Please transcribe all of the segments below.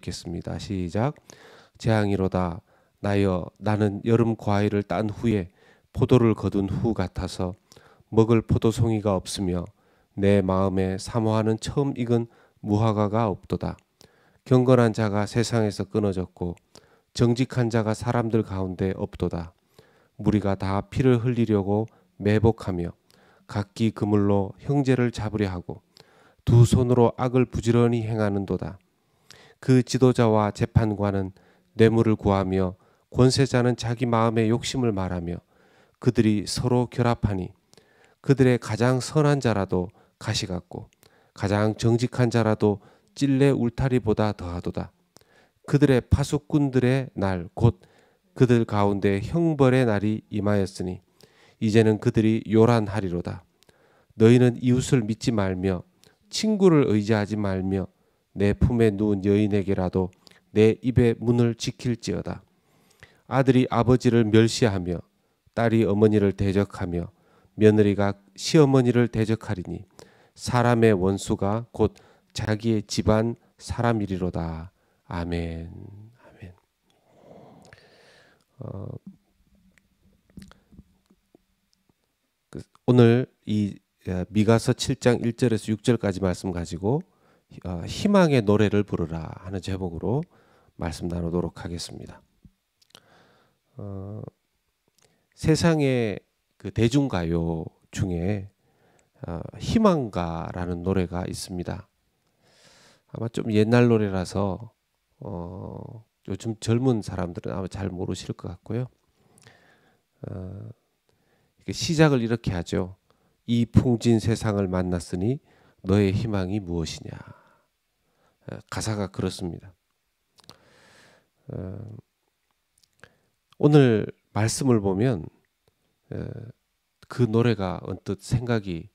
읽겠습니다. 시작. 재앙이로다. 나여 나는 여름 과일을 딴 후에 포도를 거둔 후 같아서 먹을 포도송이가 없으며 내 마음에 사모하는 처음 익은 무화과가 없도다. 경건한 자가 세상에서 끊어졌고 정직한 자가 사람들 가운데 없도다. 무리가 다 피를 흘리려고 매복하며 각기 그물로 형제를 잡으려 하고 두 손으로 악을 부지런히 행하는도다. 그 지도자와 재판관은 뇌물을 구하며 권세자는 자기 마음의 욕심을 말하며 그들이 서로 결합하니 그들의 가장 선한 자라도 가시 같고 가장 정직한 자라도 찔레 울타리보다 더하도다. 그들의 파수꾼들의 날 곧 그들 가운데 형벌의 날이 임하였으니 이제는 그들이 요란하리로다. 너희는 이웃을 믿지 말며 친구를 의지하지 말며 내 품에 누운 여인에게라도 내 입의 문을 지킬지어다. 아들이 아버지를 멸시하며 딸이 어머니를 대적하며 며느리가 시어머니를 대적하리니 사람의 원수가 곧 자기의 집안 사람이리로다. 아멘. 아멘. 오늘 이 미가서 7장 1절에서 6절까지 말씀 가지고 희망의 노래를 부르라 하는 제목으로 말씀 나누도록 하겠습니다. 세상의 그 대중가요 중에 희망가라는 노래가 있습니다. 아마 좀 옛날 노래라서 요즘 젊은 사람들은 아마 잘 모르실 것 같고요. 시작을 이렇게 하죠. 이 풍진 세상을 만났으니 너의 희망이 무엇이냐. 가사가 그렇습니다. 오늘 말씀을 보면 그 노래가 언뜻 생각이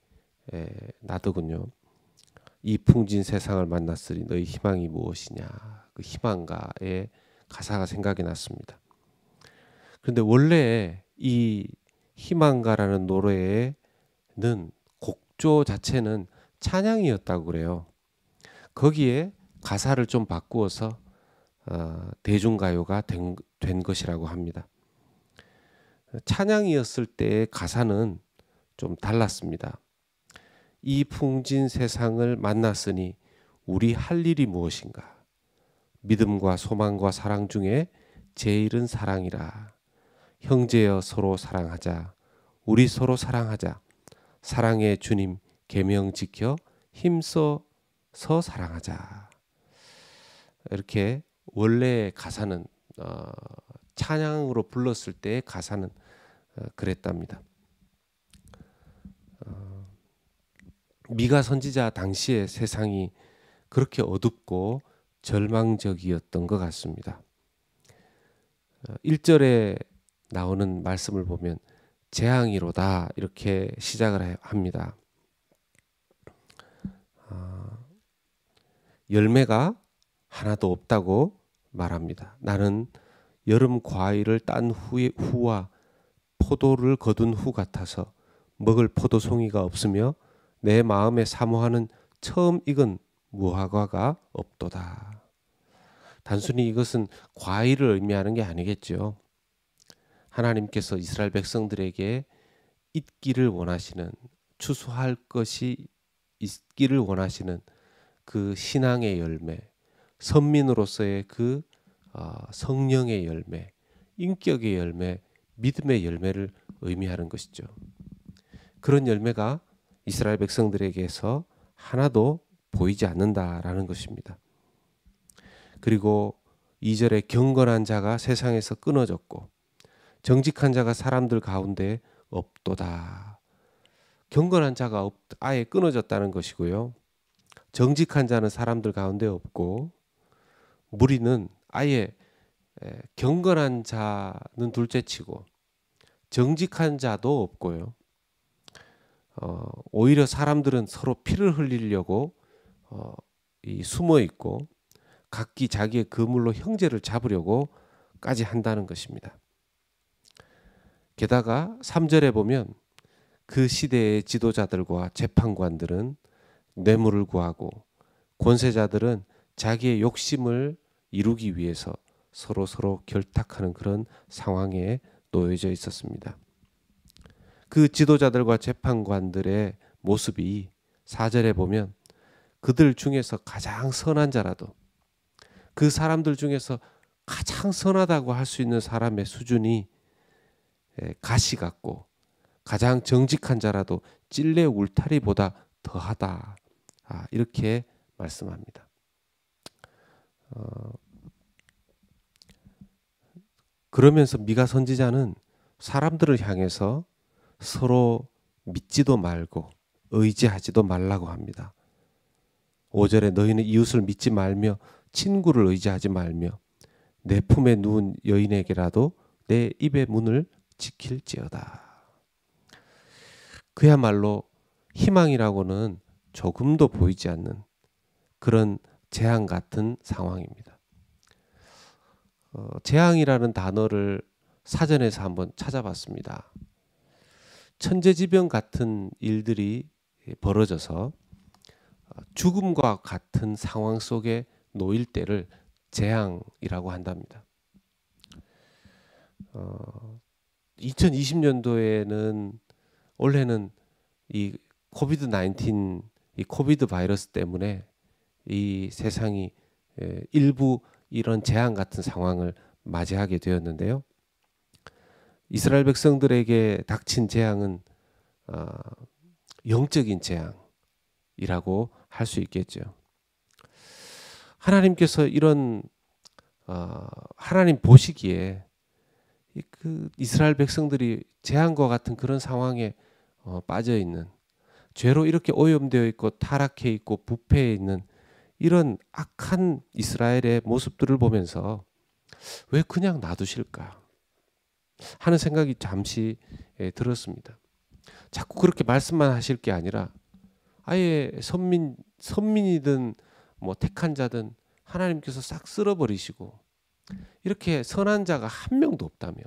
나더군요. 이 풍진 세상을 만났으니 너의 희망이 무엇이냐. 그 희망가의 가사가 생각이 났습니다. 그런데 원래 이 희망가라는 노래는 곡조 자체는 찬양이었다고 그래요. 거기에 가사를 좀 바꾸어서 대중가요가 된 것이라고 합니다. 찬양이었을 때의 가사는 좀 달랐습니다. 이 풍진 세상을 만났으니 우리 할 일이 무엇인가? 믿음과 소망과 사랑 중에 제일은 사랑이라. 형제여 서로 사랑하자. 우리 서로 사랑하자. 사랑의 주님 계명 지켜 힘써서 사랑하자. 이렇게 원래 가사는 찬양으로 불렀을 때의 가사는 그랬답니다. 미가 선지자 당시의 세상이 그렇게 어둡고 절망적이었던 것 같습니다. 1절에 나오는 말씀을 보면 재앙이로다 이렇게 시작을 합니다. 열매가 하나도 없다고 말합니다. 나는 여름 과일을 딴 후와 포도를 거둔 후 같아서 먹을 포도송이가 없으며 내 마음에 사모하는 처음 익은 무화과가 없도다. 단순히 이것은 과일을 의미하는 게 아니겠죠. 하나님께서 이스라엘 백성들에게 있기를 원하시는, 추수할 것이 있기를 원하시는 그 신앙의 열매, 선민으로서의 그 성령의 열매, 인격의 열매, 믿음의 열매를 의미하는 것이죠. 그런 열매가 이스라엘 백성들에게서 하나도 보이지 않는다라는 것입니다. 그리고 2절에 경건한 자가 세상에서 끊어졌고 정직한 자가 사람들 가운데 없도다. 경건한 자가 아예 끊어졌다는 것이고요. 정직한 자는 사람들 가운데 없고 무리는 아예 경건한 자는 둘째치고 정직한 자도 없고요. 오히려 사람들은 서로 피를 흘리려고 숨어 있고 각기 자기의 그물로 형제를 잡으려고까지 한다는 것입니다. 게다가 3절에 보면 그 시대의 지도자들과 재판관들은 뇌물을 구하고 권세자들은 자기의 욕심을 이루기 위해서 서로 결탁하는 그런 상황에 놓여져 있었습니다. 그 지도자들과 재판관들의 모습이 4절에 보면 그들 중에서 가장 선한 자라도, 그 사람들 중에서 가장 선하다고 할 수 있는 사람의 수준이 가시 같고, 가장 정직한 자라도 찔레 울타리보다 더하다. 이렇게 말씀합니다. 그러면서 미가 선지자는 사람들을 향해서 서로 믿지도 말고 의지하지도 말라고 합니다. 5절에 너희는 이웃을 믿지 말며 친구를 의지하지 말며 내 품에 누운 여인에게라도 내 입의 문을 지킬지어다. 그야말로 희망이라고는 조금도 보이지 않는 그런 재앙 같은 상황입니다. 재앙이라는 단어를 사전에서 한번 찾아봤습니다. 천재지변 같은 일들이 벌어져서 죽음과 같은 상황 속에 놓일 때를 재앙이라고 한답니다. 2020년도에는 올해는 이 코비드-19, 이 코비드 바이러스 때문에 이 세상이 일부 이런 재앙 같은 상황을 맞이하게 되었는데요. 이스라엘 백성들에게 닥친 재앙은 영적인 재앙이라고 할 수 있겠죠. 하나님께서 이런 하나님 보시기에 그 이스라엘 백성들이 재앙과 같은 그런 상황에 빠져 있는, 죄로 이렇게 오염되어 있고 타락해 있고 부패해 있는 이런 악한 이스라엘의 모습들을 보면서 왜 그냥 놔두실까 하는 생각이 잠시 들었습니다. 자꾸 그렇게 말씀만 하실 게 아니라 아예 선민이든 뭐 택한 자든 하나님께서 싹 쓸어버리시고, 이렇게 선한 자가 한 명도 없다면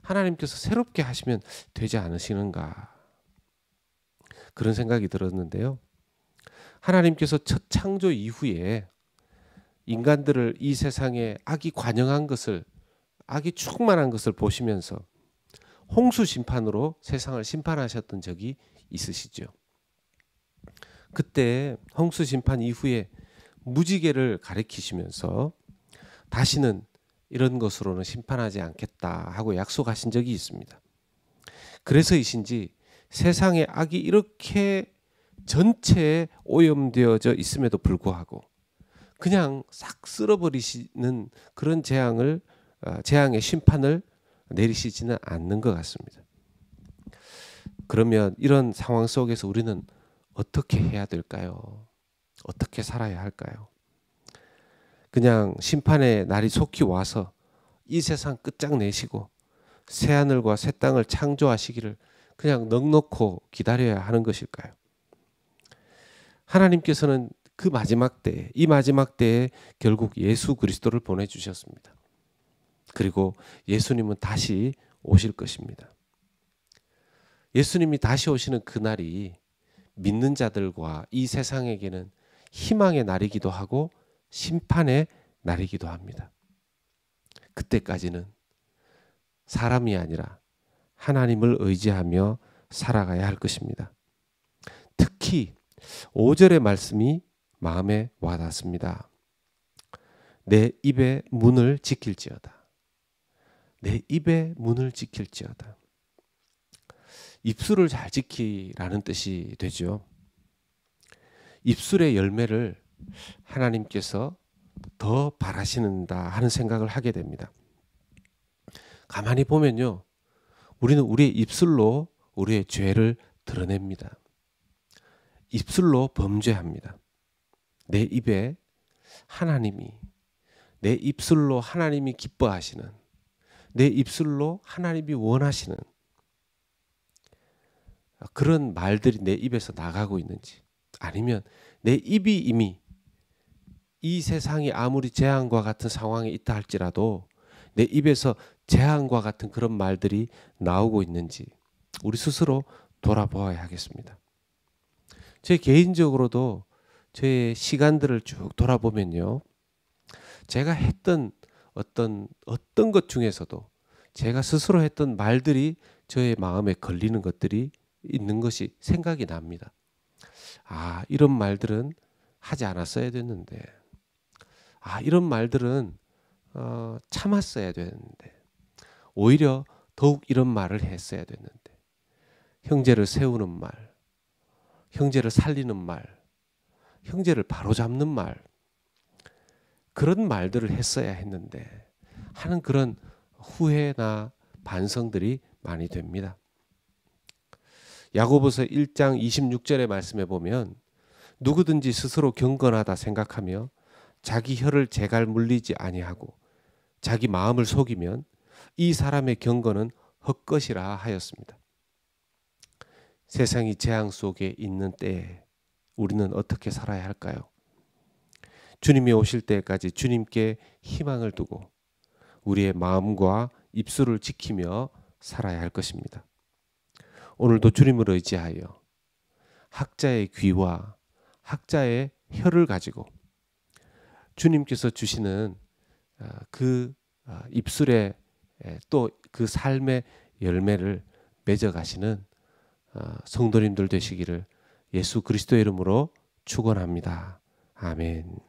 하나님께서 새롭게 하시면 되지 않으시는가, 그런 생각이 들었는데요. 하나님께서 첫 창조 이후에 인간들을 이 세상에 악이 관영한 것을, 악이 충만한 것을 보시면서 홍수 심판으로 세상을 심판하셨던 적이 있으시죠. 그때 홍수 심판 이후에 무지개를 가리키시면서 다시는 이런 것으로는 심판하지 않겠다 하고 약속하신 적이 있습니다. 그래서이신지 세상에 악이 이렇게 전체에 오염되어져 있음에도 불구하고 그냥 싹 쓸어버리시는 그런 재앙의 심판을 내리시지는 않는 것 같습니다. 그러면 이런 상황 속에서 우리는 어떻게 해야 될까요? 어떻게 살아야 할까요? 그냥 심판의 날이 속히 와서 이 세상 끝장내시고 새하늘과 새 땅을 창조하시기를 그냥 넋놓고 기다려야 하는 것일까요? 하나님께서는 그 마지막 때에, 이 마지막 때에 결국 예수 그리스도를 보내주셨습니다. 그리고 예수님은 다시 오실 것입니다. 예수님이 다시 오시는 그날이 믿는 자들과 이 세상에게는 희망의 날이기도 하고 심판의 날이기도 합니다. 그때까지는 사람이 아니라 하나님을 의지하며 살아가야 할 것입니다. 특히 5절의 말씀이 마음에 와닿습니다. 내 입의 문을 지킬지어다. 내 입의 문을 지킬지어다. 입술을 잘 지키라는 뜻이 되죠. 입술의 열매를 하나님께서 더 바라시는다 하는 생각을 하게 됩니다. 가만히 보면요, 우리는 우리의 입술로 우리의 죄를 드러냅니다. 입술로 범죄합니다. 내 입에 하나님이, 내 입술로 하나님이 기뻐하시는, 내 입술로 하나님이 원하시는 그런 말들이 내 입에서 나가고 있는지, 아니면 내 입이 이미 이 세상이 아무리 재앙과 같은 상황에 있다 할지라도 내 입에서 재앙과 같은 그런 말들이 나오고 있는지 우리 스스로 돌아보아야 하겠습니다. 제 개인적으로도 제 시간들을 쭉 돌아보면요, 제가 했던 어떤 것 중에서도 제가 스스로 했던 말들이 저의 마음에 걸리는 것들이 있는 것이 생각이 납니다. 아, 이런 말들은 하지 않았어야 됐는데, 아, 이런 말들은 참았어야 되는데, 오히려 더욱 이런 말을 했어야 됐는데, 형제를 세우는 말, 형제를 살리는 말, 형제를 바로잡는 말, 그런 말들을 했어야 했는데 하는 그런 후회나 반성들이 많이 됩니다. 야고보서 1장 26절의 말씀에 보면 누구든지 스스로 경건하다 생각하며 자기 혀를 제갈 물리지 아니하고 자기 마음을 속이면 이 사람의 경건은 헛것이라 하였습니다. 세상이 재앙 속에 있는 때에 우리는 어떻게 살아야 할까요? 주님이 오실 때까지 주님께 희망을 두고 우리의 마음과 입술을 지키며 살아야 할 것입니다. 오늘도 주님을 의지하여 학자의 귀와 학자의 혀를 가지고 주님께서 주시는 그 입술에 또 그 삶의 열매를 맺어가시는 성도님들 되시기를 예수 그리스도의 이름으로 축원합니다. 아멘.